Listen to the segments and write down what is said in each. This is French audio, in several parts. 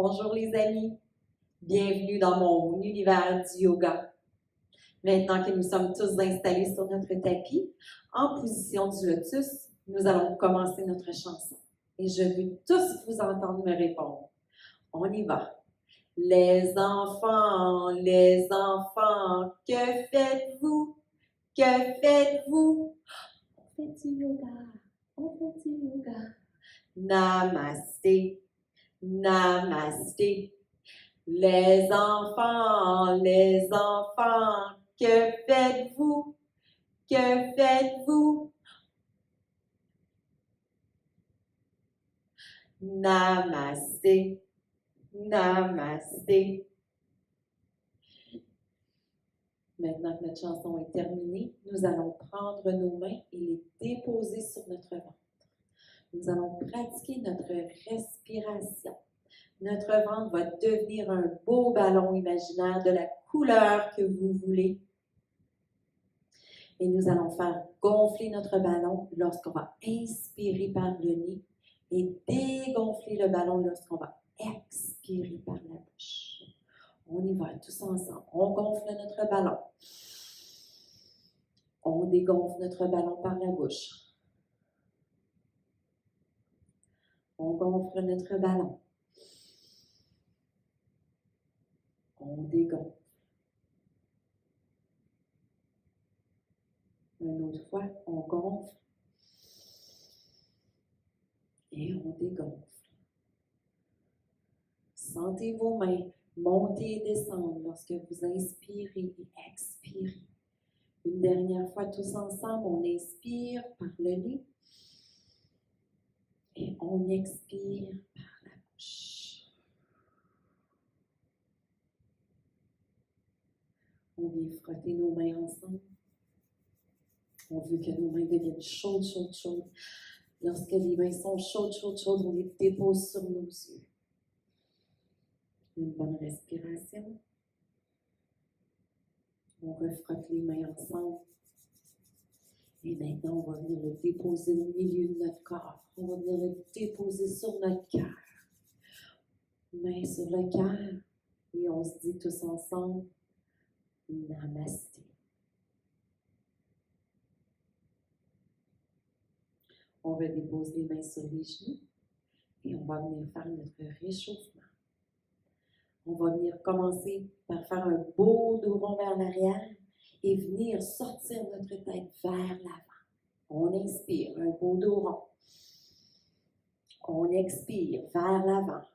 Bonjour les amis, bienvenue dans mon univers du yoga. Maintenant que nous sommes tous installés sur notre tapis, en position du lotus, nous allons commencer notre chanson. Et je veux tous vous entendre me répondre. On y va. Les enfants, que faites-vous? Que faites-vous? On fait du yoga, on fait du yoga. Namasté, namasté. Les enfants, que faites-vous? Que faites-vous? Namasté, namasté. Maintenant que notre chanson est terminée, nous allons prendre nos mains et les déposer sur notre ventre. Nous allons pratiquer notre respiration. Notre ventre va devenir un beau ballon imaginaire de la couleur que vous voulez. Et nous allons faire gonfler notre ballon lorsqu'on va inspirer par le nez et dégonfler le ballon lorsqu'on va expirer par la bouche. On y va tous ensemble. On gonfle notre ballon. On dégonfle notre ballon par la bouche. On gonfle notre ballon. On dégonfle. Une autre fois, on gonfle et on dégonfle. Sentez vos mains monter et descendre lorsque vous inspirez et expirez. Une dernière fois, tous ensemble, on inspire par le nez et on expire par la bouche. On vient frotter nos mains ensemble. On veut que nos mains deviennent chaudes, chaudes, chaudes. Lorsque les mains sont chaudes, chaudes, chaudes, on les dépose sur nos yeux. Une bonne respiration. On refrotte les mains ensemble. Et maintenant, on va venir le déposer au milieu de notre corps. On va venir le déposer sur notre cœur. Main sur le cœur. Et on se dit tous ensemble, Namasté. On va déposer les mains sur les genoux et on va venir faire notre réchauffement. On va venir commencer par faire un beau dos rond vers l'arrière et venir sortir notre tête vers l'avant. On inspire, un beau dos rond. On expire vers l'avant.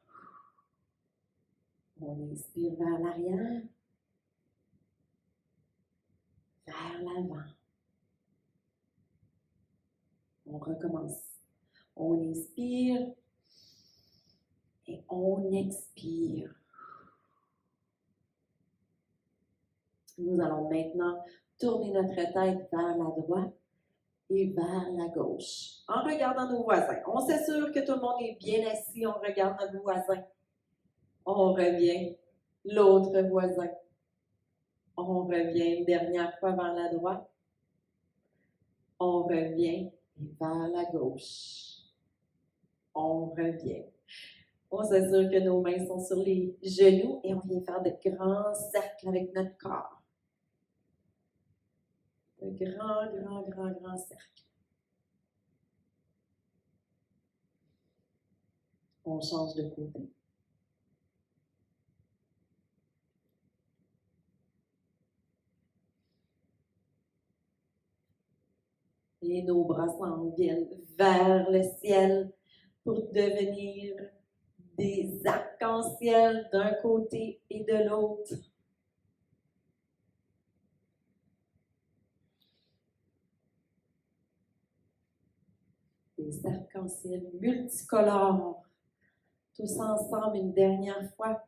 On inspire vers l'arrière, vers l'avant. On recommence. On inspire et on expire. Nous allons maintenant tourner notre tête vers la droite et vers la gauche en regardant nos voisins. On s'assure que tout le monde est bien assis, on regarde notre voisin. On revient, l'autre voisin. On revient une dernière fois vers la droite. On revient vers la gauche. On revient. On s'assure que nos mains sont sur les genoux et on vient faire de grands cercles avec notre corps. De grands cercles. On change de côté. Et nos bras s'en viennent vers le ciel pour devenir des arcs-en-ciel d'un côté et de l'autre. Des arcs-en-ciel multicolores. Tous ensemble une dernière fois.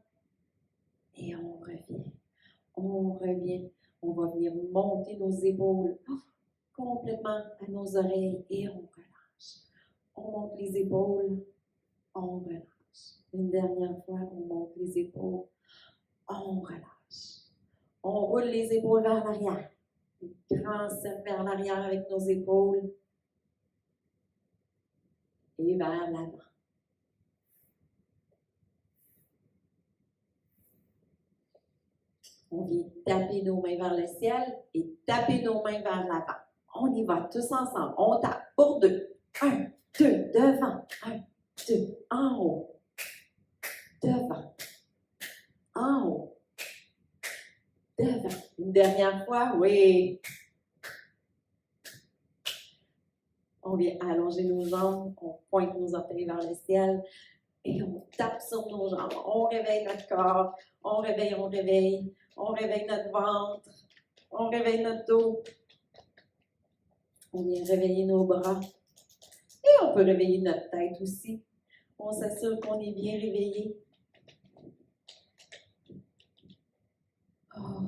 Et on revient. On revient. On va venir monter nos épaules complètement à nos oreilles et on relâche. On monte les épaules. On relâche. Une dernière fois, on monte les épaules. On relâche. On roule les épaules vers l'arrière. Grand cercle vers l'arrière avec nos épaules. Et vers l'avant. On vient taper nos mains vers le ciel et taper nos mains vers l'avant. On y va tous ensemble. On tape pour 2. 1, 2, devant. 1, 2, en haut. Devant. En haut. Devant. Une dernière fois, oui. On vient allonger nos jambes, on pointe nos orteils vers le ciel et on tape sur nos jambes. On réveille notre corps, on réveille notre ventre, on réveille notre dos. On vient réveiller nos bras et on peut réveiller notre tête aussi. On s'assure qu'on est bien réveillé. Oh.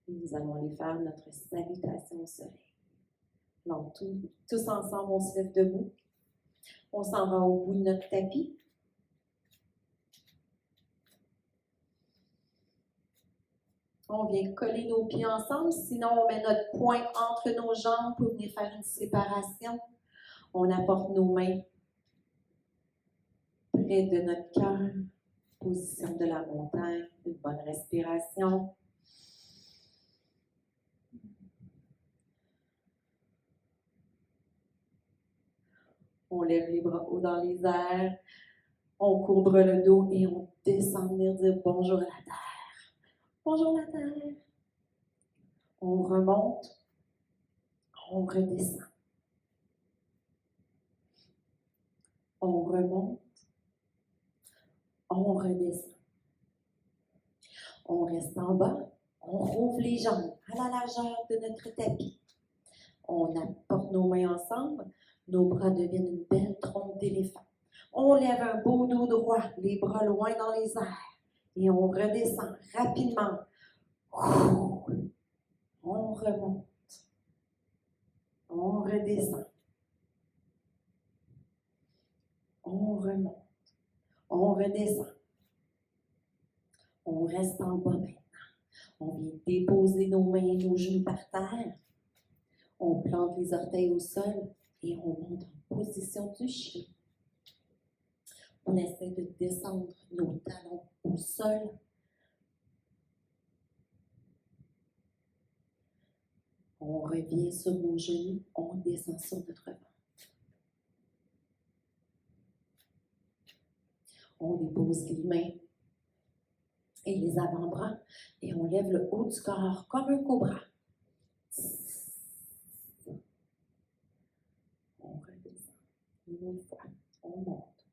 Et nous allons aller faire notre salutation au soleil. Donc, tous ensemble, on se lève debout. On s'en va au bout de notre tapis. On vient coller nos pieds ensemble. Sinon, on met notre poing entre nos jambes pour venir faire une séparation. On apporte nos mains près de notre cœur. Position de la montagne. Une bonne respiration. On lève les bras haut dans les airs. On courbe le dos et on descend venir dire bonjour à la terre. Bonjour la terre. On remonte. On redescend. On remonte. On redescend. On reste en bas. On rouvre les jambes à la largeur de notre tapis. On apporte nos mains ensemble. Nos bras deviennent une belle trompe d'éléphant. On lève un beau dos droit, les bras loin dans les airs. Et on redescend rapidement. On remonte. On redescend. On remonte. On redescend. On reste en bas maintenant. On vient déposer nos mains et nos genoux par terre. On plante les orteils au sol et on monte en position du chien. On essaie de descendre nos talons au sol. On revient sur nos genoux, on descend sur notre ventre. On dépose les mains et les avant-bras et on lève le haut du corps comme un cobra. On redescend. Une autre fois, on monte.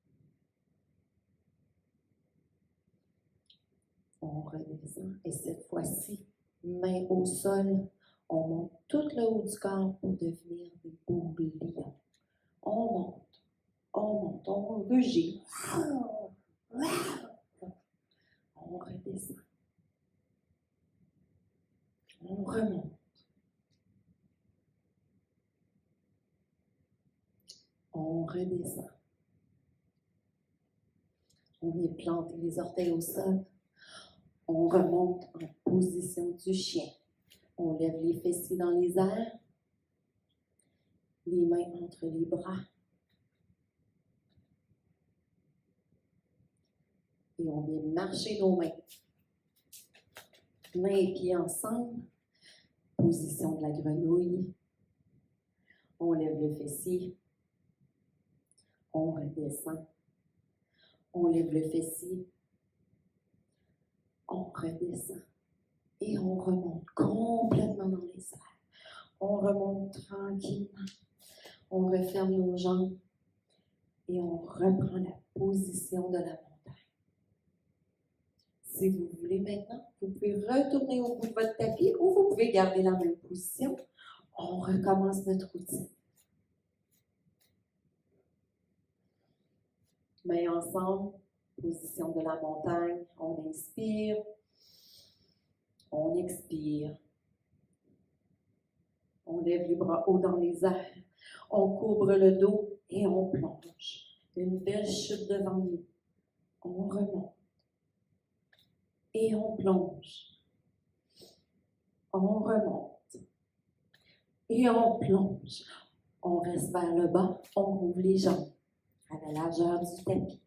On redescend et cette fois-ci, main au sol, on monte tout le haut du corps pour devenir des beaux lions. On monte, on rugit. On redescend. On remonte. On redescend. On vient planter les orteils au sol. On remonte en position du chien. On lève les fessiers dans les airs. Les mains entre les bras. Et on vient marcher nos mains. Mains et pieds ensemble. Position de la grenouille. On lève le fessier. On redescend. On lève le fessier. On redescend. Et on remonte complètement dans les airs. On remonte tranquillement. On referme nos jambes. Et on reprend la position de la montagne. Si vous voulez maintenant, vous pouvez retourner au bout de votre tapis ou vous pouvez garder la même position. On recommence notre routine. Mains ensemble, position de la montagne. On inspire, on expire. On lève les bras haut dans les airs. On courbe le dos et on plonge. Une belle chute devant nous. On remonte. Et on plonge. On remonte. Et on plonge. On reste vers le bas. On rouvre les jambes à la largeur du tapis.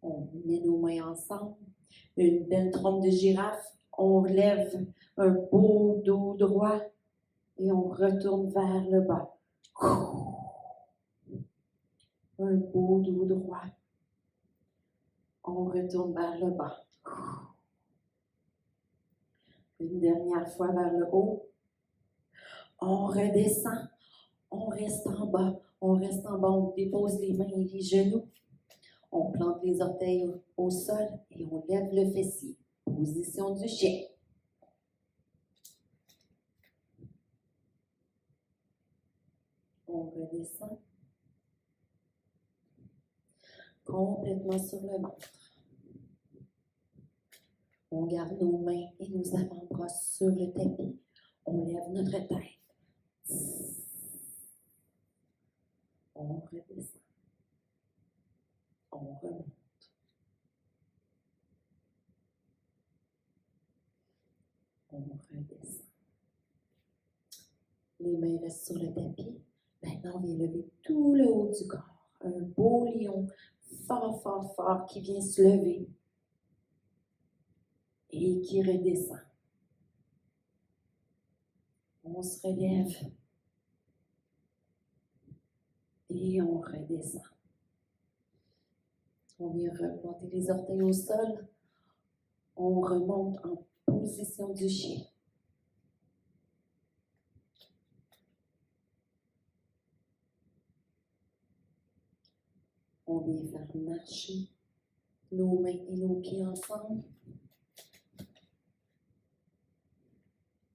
On met nos mains ensemble. Une belle trompe de girafe. On lève un beau dos droit et on retourne vers le bas. Un beau dos droit. On retourne vers le bas. Une dernière fois vers le haut. On redescend. On reste en bas. On reste en bas. On dépose les mains et les genoux. On plante les orteils au sol et on lève le fessier. Position du chien. On redescend. Complètement sur le ventre. On garde nos mains et nos avant-bras sur le tapis. On lève notre tête. On redescend. On remonte. On redescend. Les mains restent sur le tapis. Maintenant, on vient lever tout le haut du corps. Un beau lion fort, fort, fort qui vient se lever et qui redescend. On se relève et on redescend. On vient remonter les orteils au sol. On remonte en position du chien. On vient faire marcher nos mains et nos pieds ensemble.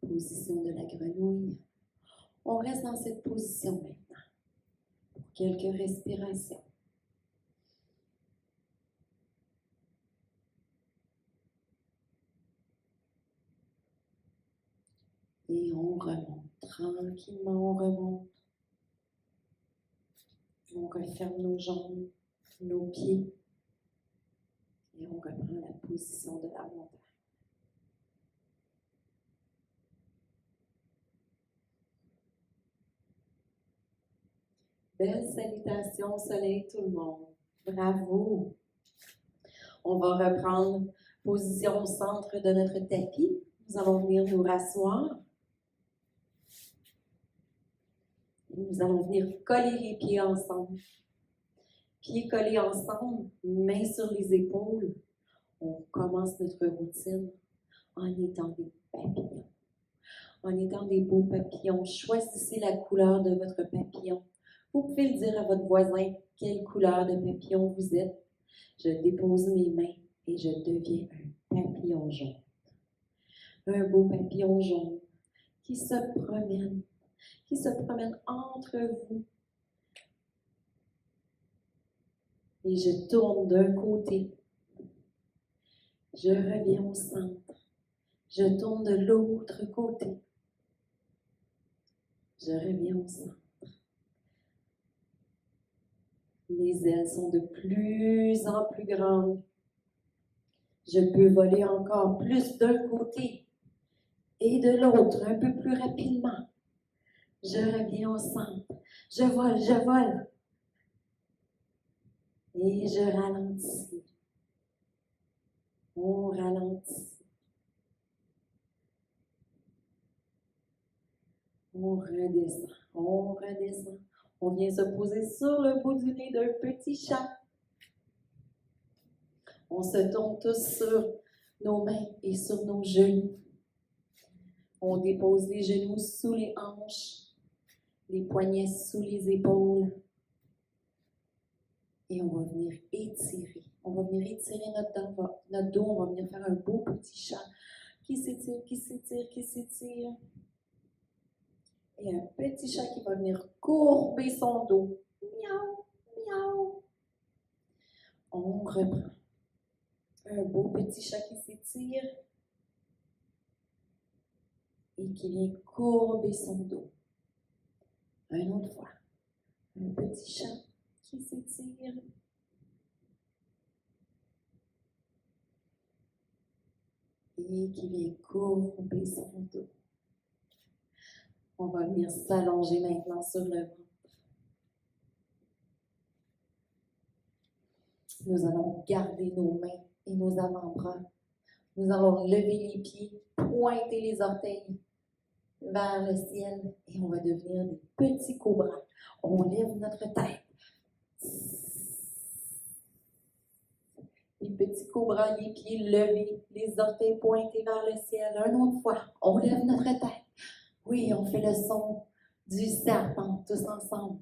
Position de la grenouille. On reste dans cette position maintenant pour quelques respirations. Et on remonte. Tranquillement, on remonte. On referme nos jambes, nos pieds. Et on reprend la position de la montagne. Belle salutation au soleil tout le monde. Bravo! On va reprendre position au centre de notre tapis. Nous allons venir nous rasseoir. Nous allons venir coller les pieds ensemble. Pieds collés ensemble, mains sur les épaules. On commence notre routine en étant des papillons. En étant des beaux papillons. Choisissez la couleur de votre papillon. Vous pouvez le dire à votre voisin quelle couleur de papillon vous êtes. Je dépose mes mains et je deviens un papillon jaune. Un beau papillon jaune qui se promène entre vous. Et je tourne d'un côté. Je reviens au centre. Je tourne de l'autre côté. Je reviens au centre. Mes ailes sont de plus en plus grandes. Je peux voler encore plus d'un côté et de l'autre, un peu plus rapidement. Je reviens au centre. Je vole. Et je ralentis. On ralentit. On redescend. On vient se poser sur le bout du nez d'un petit chat. On se tourne tous sur nos mains et sur nos genoux. On dépose les genoux sous les hanches, les poignets sous les épaules. Et on va venir étirer. On va venir étirer notre dos. On va venir faire un beau petit chat qui s'étire. Et un petit chat qui va venir courber son dos. Miaou, miaou. On reprend. Un beau petit chat qui s'étire et qui vient courber son dos. Une autre fois. Un petit chat qui s'étire et qui vient courber son dos. On va venir s'allonger maintenant sur le ventre. Nous allons garder nos mains et nos avant-bras Nous allons lever les pieds, pointer les orteils vers le ciel et on va devenir des petits cobras. On lève notre tête. Les petits cobras, les pieds levés, les orteils pointés vers le ciel. Une autre fois, on lève notre tête. Oui, on fait le son du serpent tous ensemble.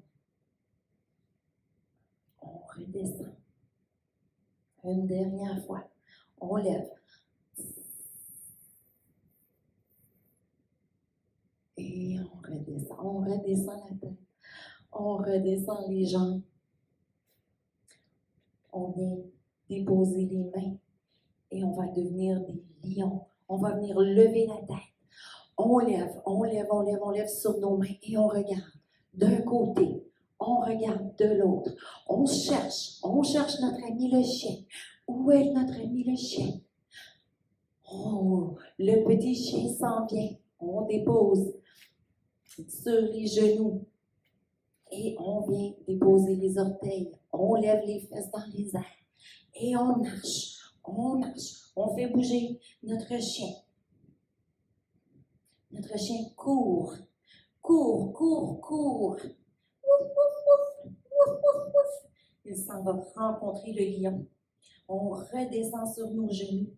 On redescend. Une dernière fois, on lève. Et on redescend la tête. On redescend les jambes. On vient déposer les mains et on va devenir des lions. On va venir lever la tête. On lève sur nos mains et on regarde d'un côté, on regarde de l'autre. On cherche notre ami le chien. Où est notre ami le chien? Oh, le petit chien s'en vient. On dépose sur les genoux et on vient déposer les orteils. On lève les fesses dans les airs et on marche. On fait bouger notre chien. Notre chien court. Ouf, ouf, ouf, ouf, ouf, ouf. Il s'en va rencontrer le lion. On redescend sur nos genoux.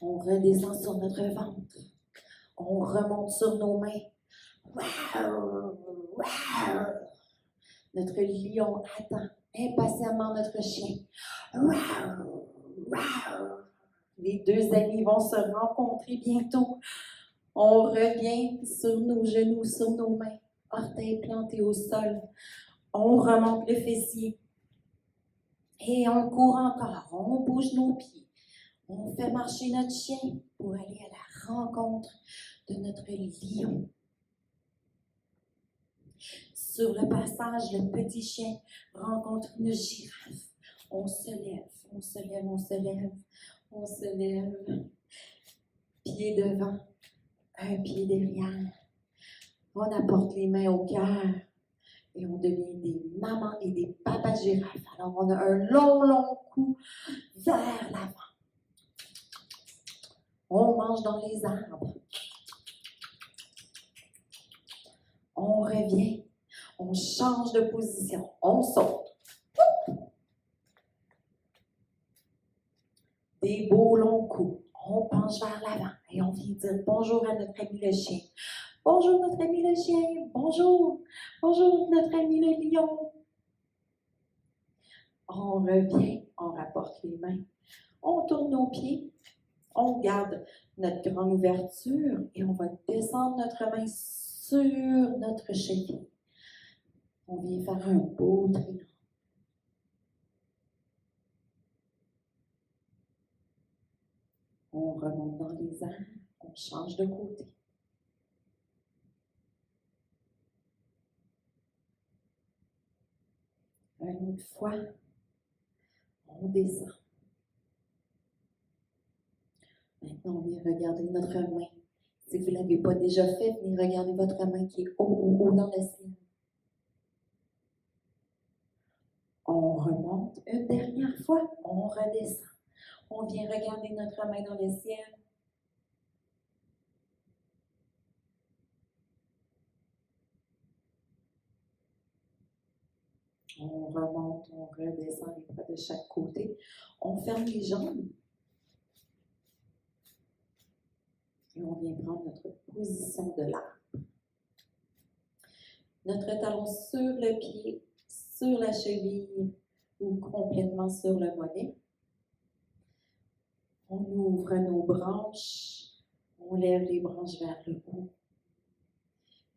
On redescend sur notre ventre. On remonte sur nos mains. Wow, wow. Notre lion attend impatiemment notre chien. Wow, wow. Les deux amis vont se rencontrer bientôt. On revient sur nos genoux, sur nos mains, orteils plantés au sol. On remonte le fessier. Et on court encore. On bouge nos pieds. On fait marcher notre chien pour aller à la rencontre de notre lion. Sur le passage, le petit chien rencontre une girafe. On se lève, on se lève, on se lève, on se lève. Pied devant, un pied derrière. On apporte les mains au cœur et on devient des mamans et des papas girafes. Alors on a un long cou vers l'avant. On mange dans les arbres. On revient. On change de position. On saute. Des beaux longs coups. On penche vers l'avant et on vient dire bonjour à notre ami le chien. Bonjour notre ami le chien. Bonjour. Bonjour notre ami le lion. On revient. On rapporte les mains. On tourne nos pieds. On garde notre grande ouverture et on va descendre notre main sur notre cheville. On vient faire un beau triangle. On remonte dans les airs, on change de côté. Une autre fois, on descend. Maintenant, on vient regarder notre main. Si vous ne l'avez pas déjà fait, venez regarder votre main qui est haut dans le ciel. On remonte une dernière fois, on redescend. On vient regarder notre main dans le ciel. On remonte, on redescend les bras de chaque côté. On ferme les jambes. Et on vient prendre notre position de l'arbre. Notre talon sur le pied, sur la cheville ou complètement sur le mollet. On ouvre nos branches. On lève les branches vers le haut.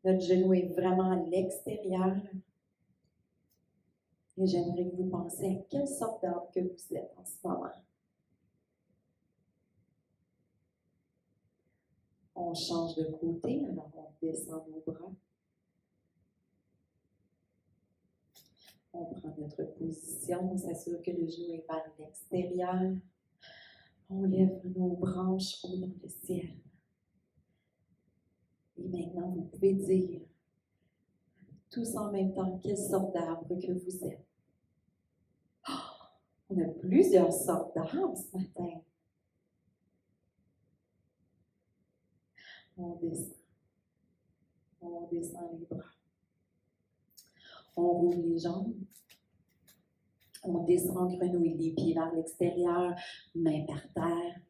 Notre genou est vraiment à l'extérieur. Et j'aimerais que vous pensiez à quelle sorte d'arbre que vous êtes en ce moment. On change de côté, alors on descend nos bras. On prend notre position, on s'assure que le genou est vers l'extérieur. On lève nos branches haut dans le ciel. Et maintenant, vous pouvez dire, tous en même temps, quelle sorte d'arbre que vous êtes. Oh, on a plusieurs sortes d'arbres ce matin. On descend. On descend les bras. On roule les jambes. On descend grenouille, les pieds vers l'extérieur, mains par terre.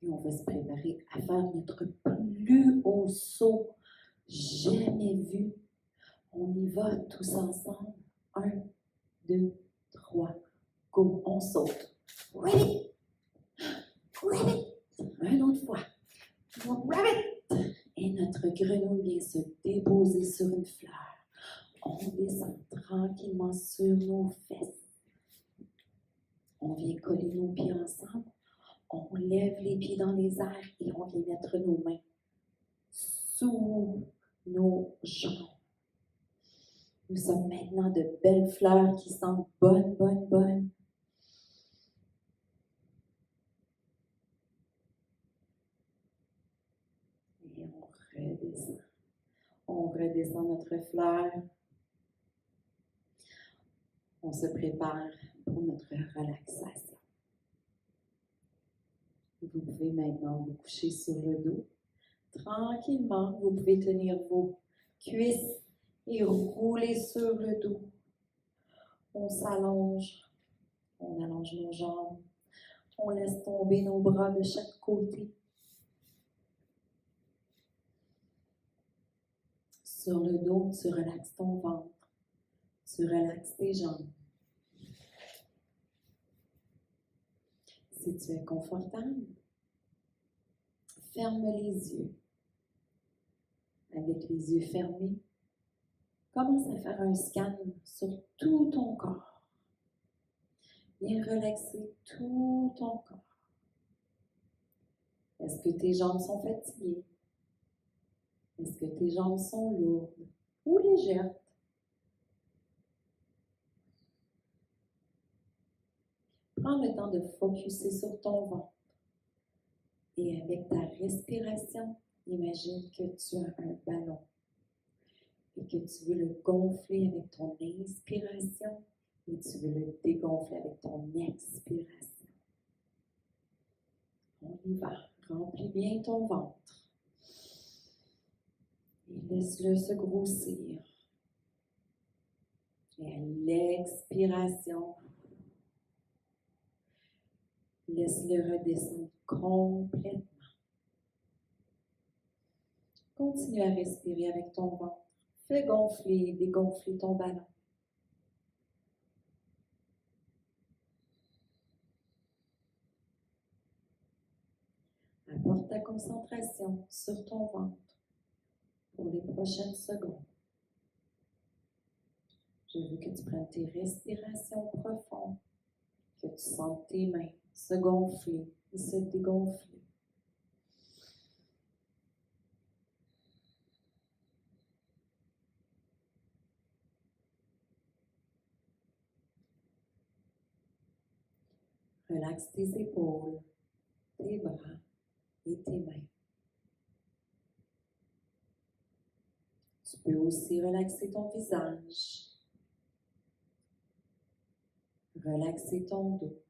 Et on va se préparer à faire notre plus haut saut jamais vu. On y va tous ensemble. 1, 2, 3, go, on saute. Rabbit! Rabbit! Une autre fois. Rabbit! Et notre grenouille vient se déposer sur une fleur. On descend tranquillement sur nos fesses. On vient coller nos pieds ensemble. On lève les pieds dans les airs et on vient mettre nos mains sous nos jambes. Nous sommes maintenant de belles fleurs qui sentent bonnes. Et on redescend. On redescend notre fleur. On se prépare pour notre relaxation. Vous pouvez maintenant vous coucher sur le dos. Tranquillement, vous pouvez tenir vos cuisses et rouler sur le dos. On s'allonge. On allonge nos jambes. On laisse tomber nos bras de chaque côté. Sur le dos, tu relaxes ton ventre. Tu relaxes tes jambes. Si tu es confortable, ferme les yeux. Avec les yeux fermés, commence à faire un scan sur tout ton corps. Viens relaxer tout ton corps. Est-ce que tes jambes sont fatiguées? Est-ce que tes jambes sont lourdes ou légères? Prends le temps de focusser sur ton ventre. Et avec ta respiration, imagine que tu as un ballon et que tu veux le gonfler avec ton inspiration et tu veux le dégonfler avec ton expiration. On y va. Remplis bien ton ventre. Et laisse-le se grossir. Et à l'expiration, laisse-le redescendre complètement. Continue à respirer avec ton ventre. Fais gonfler et dégonfler ton ballon. Apporte ta concentration sur ton ventre pour les prochaines secondes. Je veux que tu prennes tes respirations profondes, que tu sentes tes mains se gonfler et se dégonfler. Relaxe tes épaules, tes bras et tes mains. Tu peux aussi relaxer ton visage, relaxer ton dos.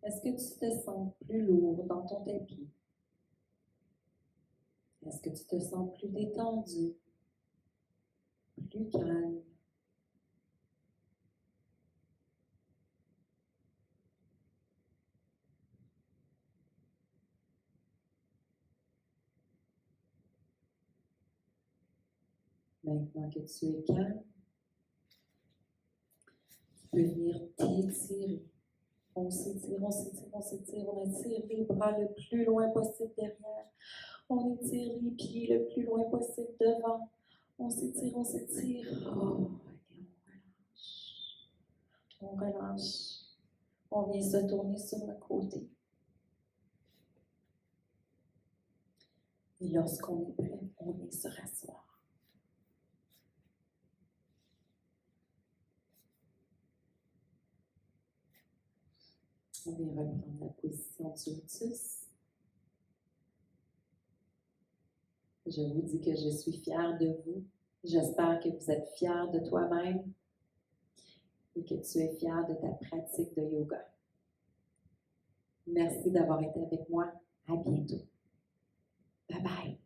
Est-ce que tu te sens plus lourd dans ton tapis? Est-ce que tu te sens plus détendu, plus calme? Maintenant que tu es calme, tu peux venir t'étirer. On s'étire, on étire les bras le plus loin possible derrière. On étire les pieds le plus loin possible devant. On s'étire. Oh, et on relâche. On vient se tourner sur le côté. Et lorsqu'on est prêt, on vient se rasseoir. On vient reprendre la position du lotus. Je vous dis que je suis fière de vous. J'espère que vous êtes fiers de toi-même et que tu es fier de ta pratique de yoga. Merci d'avoir été avec moi. À bientôt. Bye bye.